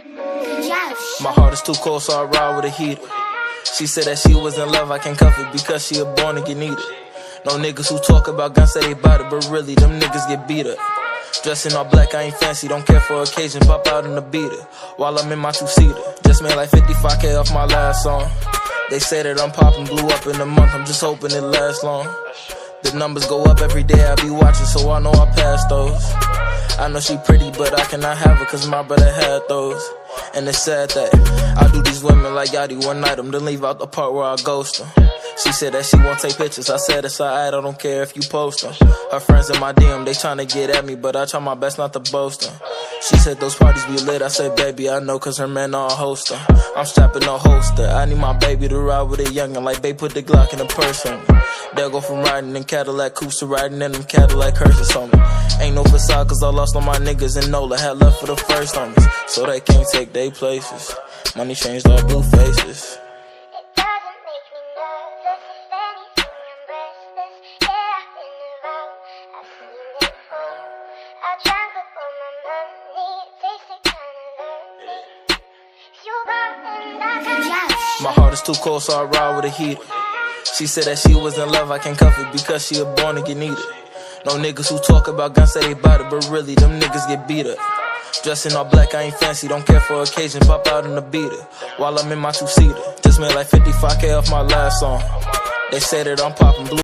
My heart is too cold, so I ride with a heater. She said that she was in love, I can't cuff it because she a born again eater. No niggas who talk about guns say they bout it, but really them niggas get beat up. Dressing all black, I ain't fancy, don't care for occasion, pop out in the beater while I'm in my two-seater. Just made like 55K off my last song. They say that I'm popping, blew up in a month, I'm just hoping it lasts long. The numbers go up every day, I be watching, so I know I pass those. I know she pretty, but I cannot have her, cause my brother had those. And it's sad that I do these women like Yachty one night, then leave out the part where I ghost them. She said that she won't take pictures, I said it's alright, I don't care if you post them. Her friends in my DM, they tryna get at me, but I try my best not to boast them. She said those parties be lit, I said baby I know cause her man all host them. I'm strapping no holster, I need my baby to ride with a youngin' like they put the Glock in a purse on me. They'll go from riding in Cadillac coupes to riding in them Cadillac hearses on me. Ain't no facade cause I lost all my niggas and Nola had left for the first homies. So they can't take their places, money changed all blue faces. My heart is too cold, so I ride with a heater. She said that she was in love, I can't cuff it because she a born again eater. No niggas who talk about guns say they bout it, but really them niggas get beat up. Dressing all black, I ain't fancy, don't care for occasion, pop out in the beater while I'm in my two-seater. Just made like 55K off my last song. They say that I'm popping blue.